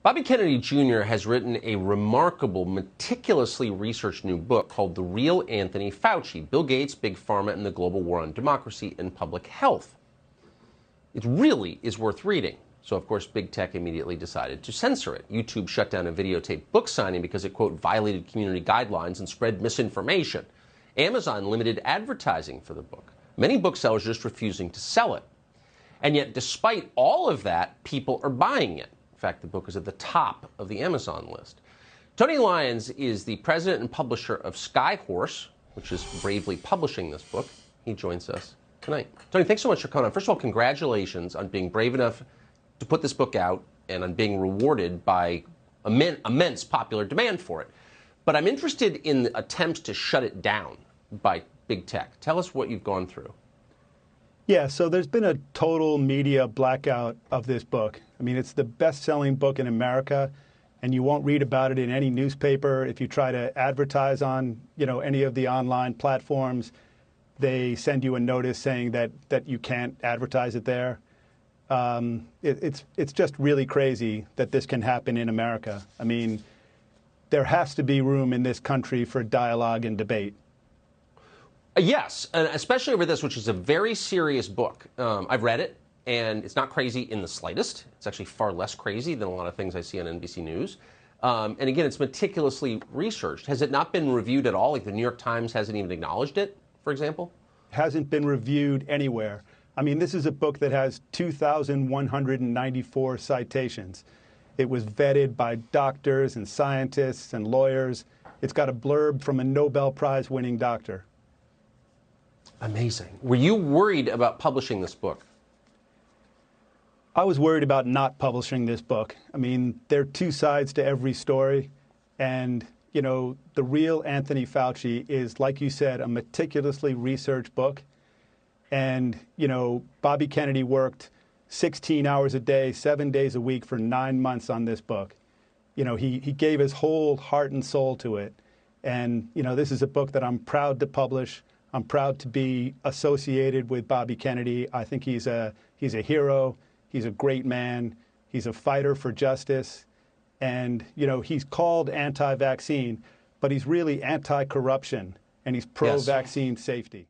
Bobby Kennedy Jr. has written a remarkable, meticulously researched new book called The Real Anthony Fauci, Bill Gates, Big Pharma, and the Global War on Democracy and Public Health. It really is worth reading. So, of course, big tech immediately decided to censor it. YouTube shut down a videotaped book signing because it, quote, violated community guidelines and spread misinformation. Amazon limited advertising for the book. Many booksellers just refusing to sell it. And yet, despite all of that, people are buying it. In fact, the book is at the top of the Amazon list. Tony Lyons is the president and publisher of Skyhorse, which is bravely publishing this book. He joins us tonight. Tony, thanks so much for coming on. First of all, congratulations on being brave enough to put this book out and on being rewarded by immense popular demand for it. But I'm interested in the attempts to shut it down by big tech. Tell us what you've gone through. Yeah, so there's been a total media blackout of this book. I mean, it's the best-selling book in America, and you won't read about it in any newspaper. If you try to advertise on, any of the online platforms, they send you a notice saying that you can't advertise it there. It's just really crazy that this can happen in America. I mean, there has to be room in this country for dialogue and debate. Yes, and especially over this, which is a very serious book. I've read it, and it's not crazy in the slightest. It's actually far less crazy than a lot of things I see on NBC News. And again, it's meticulously researched. Has it not been reviewed at all? Like the New York Times hasn't even acknowledged it, for example? Hasn't been reviewed anywhere. I mean, this is a book that has 2,194 citations. It was vetted by doctors and scientists and lawyers. It's got a blurb from a Nobel Prize-winning doctor. Amazing. Were you worried about publishing this book? I was worried about not publishing this book. I mean, there are two sides to every story. And, The Real Anthony Fauci is, like you said, a meticulously researched book. And, Bobby Kennedy worked 16 hours a day, 7 days a week for 9 months on this book. He gave his whole heart and soul to it. And, this is a book that I'm proud to publish. I'm proud to be associated with Bobby Kennedy. I think he's a hero. He's a great man. He's a fighter for justice. And, he's called anti-vaccine, but he's really anti-corruption, and he's pro-vaccine safety.